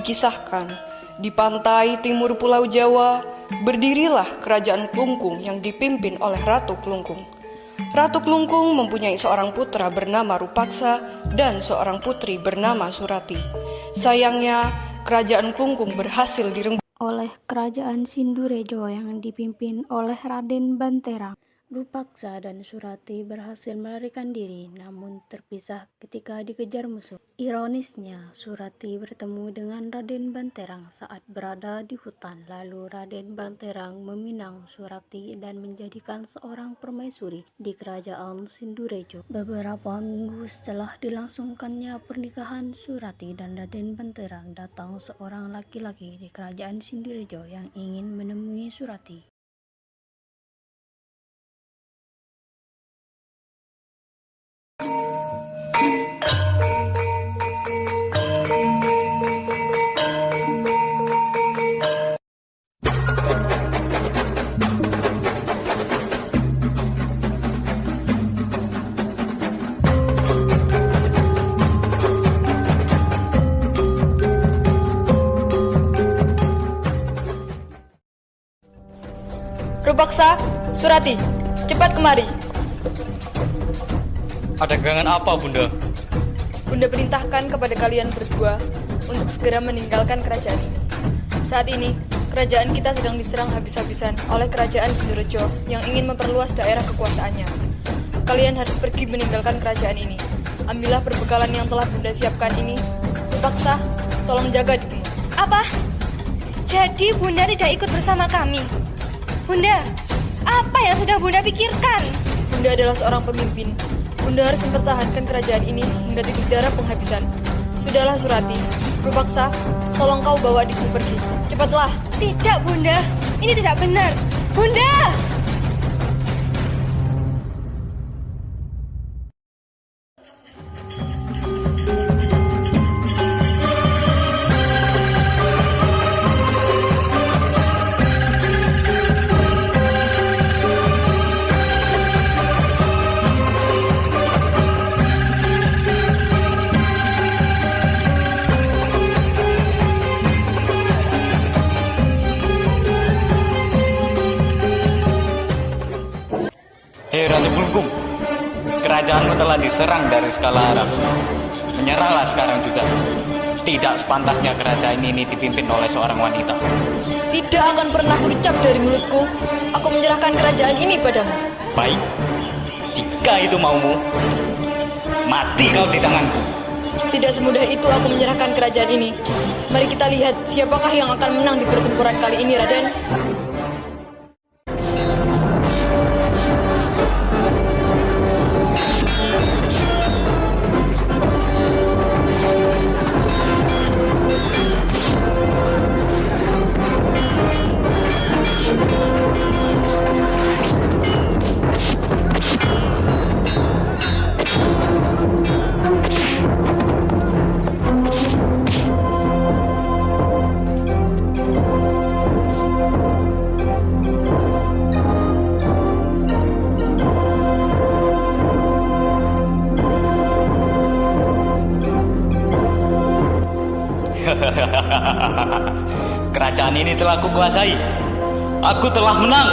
dikisahkan, di pantai timur Pulau Jawa, berdirilah kerajaan Klungkung yang dipimpin oleh Ratu Klungkung. Ratu Klungkung mempunyai seorang putra bernama Rupaksa dan seorang putri bernama Surati. Sayangnya, kerajaan Klungkung berhasil direnggut oleh kerajaan Sindurejo yang dipimpin oleh Raden Banterang. Rupaksa dan Surati berhasil melarikan diri namun terpisah ketika dikejar musuh. Ironisnya, Surati bertemu dengan Raden Banterang saat berada di hutan. Lalu Raden Banterang meminang Surati dan menjadikan seorang permaisuri di kerajaan Sindurejo. Beberapa minggu setelah dilangsungkannya pernikahan Surati dan Raden Banterang, datang seorang laki-laki di kerajaan Sindurejo yang ingin menemui Surati. Rupaksa, Surati, cepat kemari. Ada gerangan apa, Bunda? Bunda perintahkan kepada kalian berdua untuk segera meninggalkan kerajaan ini. Saat ini, kerajaan kita sedang diserang habis-habisan oleh kerajaan Sindurejo yang ingin memperluas daerah kekuasaannya. Kalian harus pergi meninggalkan kerajaan ini. Ambillah perbekalan yang telah Bunda siapkan ini. Rupaksa, tolong jaga dirimu. Apa? Jadi Bunda tidak ikut bersama kami? Bunda, apa yang sudah Bunda pikirkan? Bunda adalah seorang pemimpin. Bunda harus mempertahankan kerajaan ini hingga titik darah penghabisan. Sudahlah Surati, Rupaksa, tolong kau bawa adikmu pergi. Cepatlah. Tidak Bunda, ini tidak benar. Bunda! Hei Ratu Klungkung, kerajaanmu telah diserang dari segala arah. Menyerahlah sekarang juga. Tidak sepantasnya kerajaan ini dipimpin oleh seorang wanita. Tidak akan pernah kuucap dari mulutku. Aku menyerahkan kerajaan ini padamu. Baik, jika itu maumu, mati kau di tanganku. Tidak semudah itu aku menyerahkan kerajaan ini. Mari kita lihat siapakah yang akan menang di pertempuran kali ini, Raden. Kerajaan ini telah kukuasai. Aku telah menang.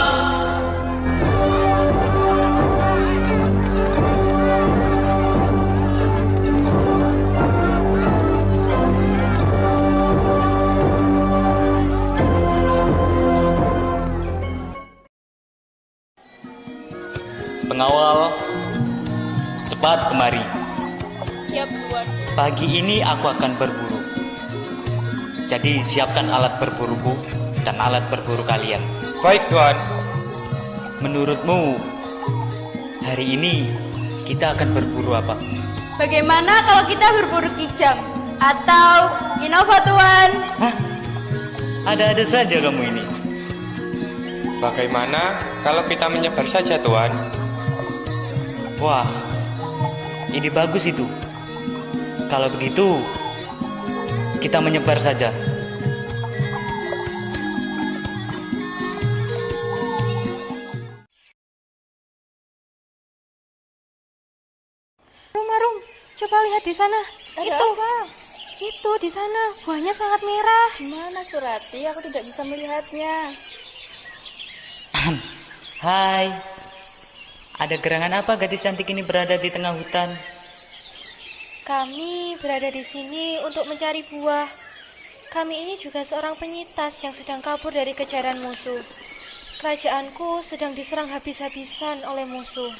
Pengawal, cepat kemari. Siap, Tuan. Pagi ini aku akan berburu. Jadi siapkan alat berburuku dan alat berburu kalian. Baik, Tuan. Menurutmu, hari ini kita akan berburu apa? Bagaimana kalau kita berburu kijang? Atau Innova, Tuan? Hah? Ada-ada saja kamu ini. Bagaimana kalau kita menyebar saja, Tuan? Wah, ide bagus itu. Kalau begitu, kita menyebar saja. Rum, coba lihat di sana. Itu. Itu di sana, buahnya sangat merah. Gimana Surati? Aku tidak bisa melihatnya. Hai. Ada gerangan apa gadis cantik ini berada di tengah hutan? Kami berada di sini untuk mencari buah. Kami ini juga seorang penyitas yang sedang kabur dari kejaran musuh. Kerajaanku sedang diserang habis-habisan oleh musuh.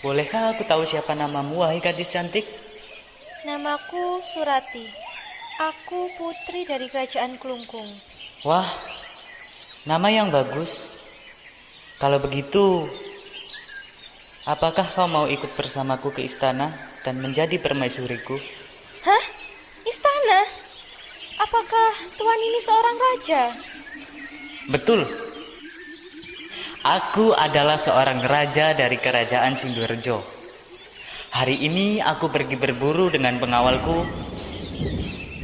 Bolehkah aku tahu siapa namamu, wahai gadis cantik? Namaku Surati. Aku putri dari kerajaan Klungkung. Wah, nama yang bagus. Kalau begitu, apakah kau mau ikut bersamaku ke istana dan menjadi permaisuriku? Hah? Istana? Apakah tuan ini seorang raja? Betul. Aku adalah seorang raja dari kerajaan Sindurejo. Hari ini aku pergi berburu dengan pengawalku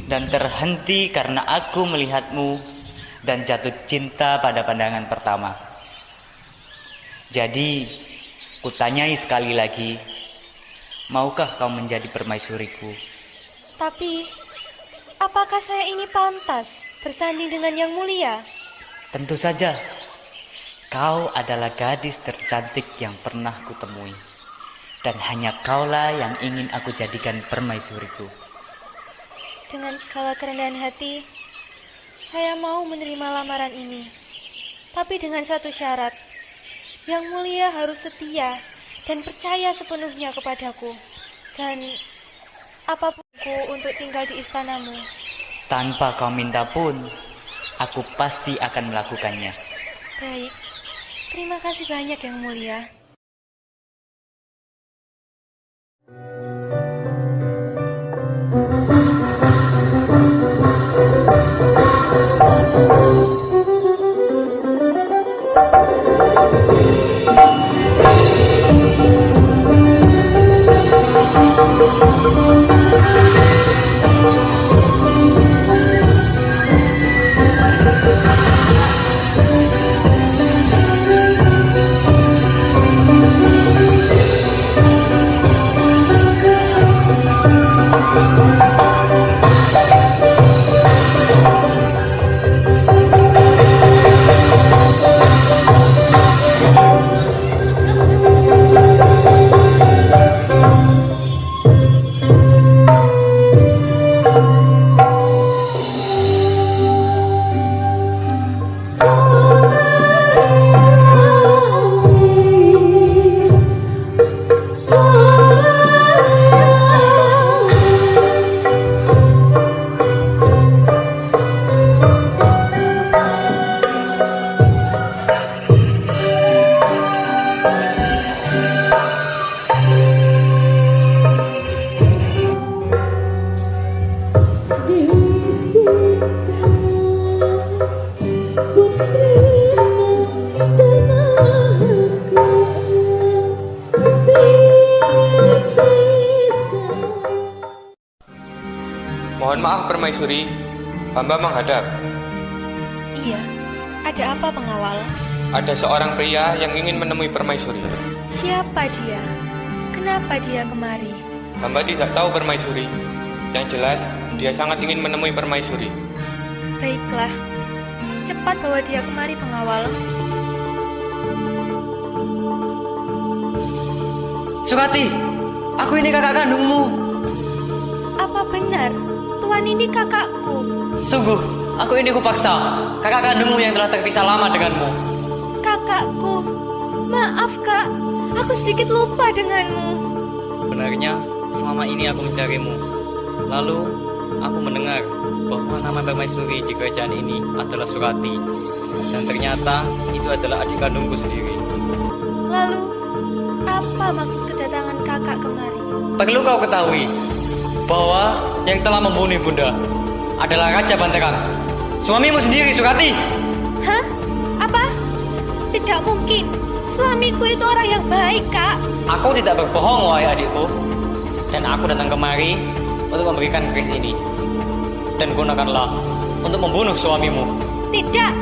dan terhenti karena aku melihatmu dan jatuh cinta pada pandangan pertama. Jadi, kutanyai sekali lagi, maukah kau menjadi permaisuriku? Tapi, apakah saya ini pantas bersanding dengan yang mulia? Tentu saja. Kau adalah gadis tercantik yang pernah kutemui. Dan hanya kaulah yang ingin aku jadikan permaisuriku. Dengan segala kerendahan hati, saya mau menerima lamaran ini. Tapi dengan satu syarat, yang mulia harus setia dan percaya sepenuhnya kepadaku. Dan apapunku untuk tinggal di istanamu. Tanpa kau minta pun, aku pasti akan melakukannya. Baik, terima kasih banyak yang mulia. Mohon maaf permaisuri, hamba menghadap. Iya, ada apa pengawal? Ada seorang pria yang ingin menemui permaisuri. Siapa dia? Kenapa dia kemari? Hamba tidak tahu permaisuri. Yang jelas, dia sangat ingin menemui permaisuri. Baiklah, cepat bawa dia kemari pengawal. Sukati, aku ini kakak kandungmu. Apa benar? Tuan ini kakakku. Sungguh, aku ini kupaksa. Kakak kandungmu yang telah terpisah lama denganmu. Kakakku. Maaf kak, aku sedikit lupa denganmu. Benarnya, selama ini aku mencarimu. Lalu, aku mendengar bahwa nama permaisuri di kerajaan ini adalah Surati. Dan ternyata, itu adalah adik kandungku sendiri. Lalu, apa maksud kedatangan kakak kemari? Perlu kau ketahui bahwa yang telah membunuh Bunda adalah Raja Banterang, suamimu sendiri, Surati. Hah? Apa? Tidak mungkin. Suamiku itu orang yang baik, Kak. Aku tidak berbohong, wahai adikku. Dan aku datang kemari untuk memberikan keris ini. Dan gunakanlah untuk membunuh suamimu. Tidak,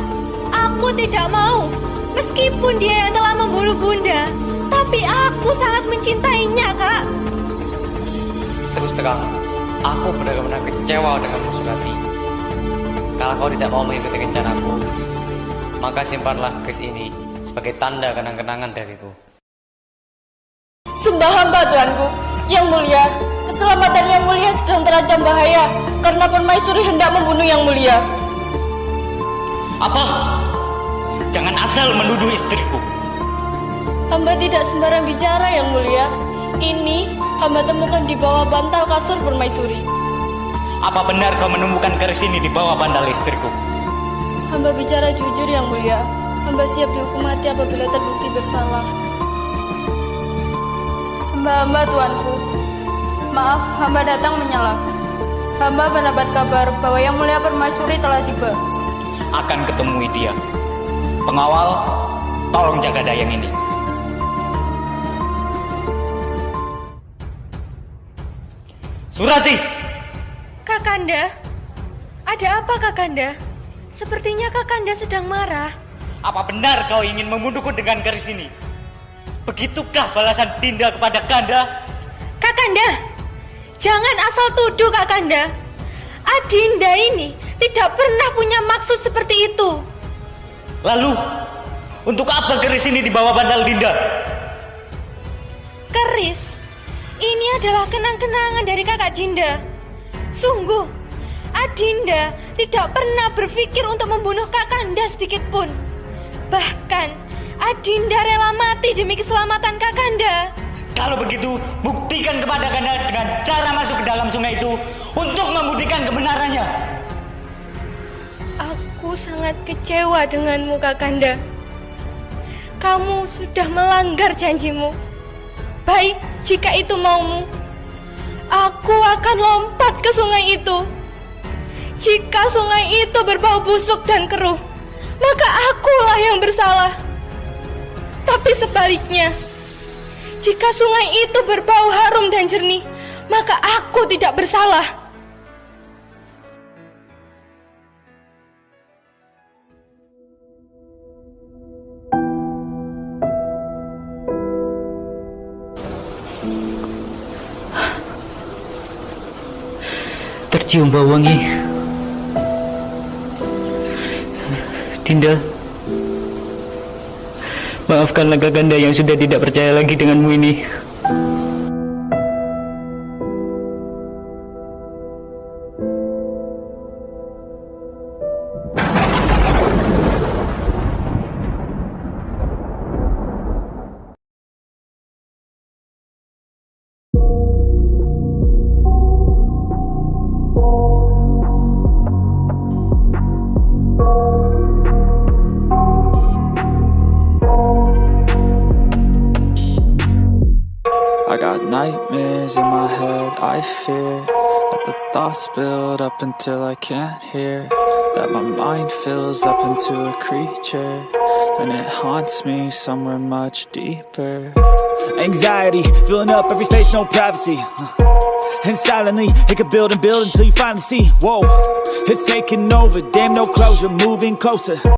aku tidak mau. Meskipun dia yang telah membunuh Bunda, tapi aku sangat mencintainya, Kak. Terus terang, Aku benar-benar kecewa denganmu, Surati. Kalau kau tidak mau mengikuti rencanaku, maka simpanlah keris ini sebagai tanda kenang-kenangan dariku. Sembah hamba tuanku, yang mulia. Keselamatan yang mulia sedang terancam bahaya karena permaisuri hendak membunuh yang mulia. Apa? Jangan asal menuduh istriku. Hamba tidak sembarang bicara yang mulia. Ini hamba temukan di bawah bantal kasur permaisuri. Apa benar kau menemukan keris ini di bawah bantal istriku? Hamba bicara jujur yang mulia. Hamba siap dihukum mati apabila terbukti bersalah. Sembah hamba tuanku. Maaf, hamba datang menyela. Hamba mendapat kabar bahwa yang mulia permaisuri telah tiba. Akan ketemui dia. Pengawal, tolong jaga dayang ini. Surati! Kakanda, ada apa Kakanda? Sepertinya Kakanda sedang marah. Apa benar kau ingin membunuhku dengan keris ini? Begitukah balasan Dinda kepada Kanda? Kakanda, jangan asal tuduh Kakanda. Adinda ini tidak pernah punya maksud seperti itu. Lalu, untuk apa keris ini di bawah bantal Dinda? Keris, ini adalah kenang-kenangan dari kakak Dinda. Sungguh, Adinda tidak pernah berpikir untuk membunuh Kakanda sedikit pun. Bahkan, Adinda rela mati demi keselamatan Kakanda. Kalau begitu, buktikan kepada Kanda dengan cara masuk ke dalam sungai itu untuk membuktikan kebenarannya. Aku sangat kecewa denganmu, Kakanda. Kamu sudah melanggar janjimu. Baik, jika itu maumu, aku akan lompat ke sungai itu. Jika sungai itu berbau busuk dan keruh, maka akulah yang bersalah. Tapi sebaliknya, jika sungai itu berbau harum dan jernih, maka aku tidak bersalah. Tercium bau wangi. Dinda, maafkanlah Kakanda yang sudah tidak percaya lagi denganmu ini. I got nightmares in my head, I fear that the thoughts build up until I can't hear, that my mind fills up into a creature, and it haunts me somewhere much deeper. Anxiety, filling up every space, no privacy. And silently, it could build and build until you finally see, whoa, it's taking over, damn no closure, moving closer.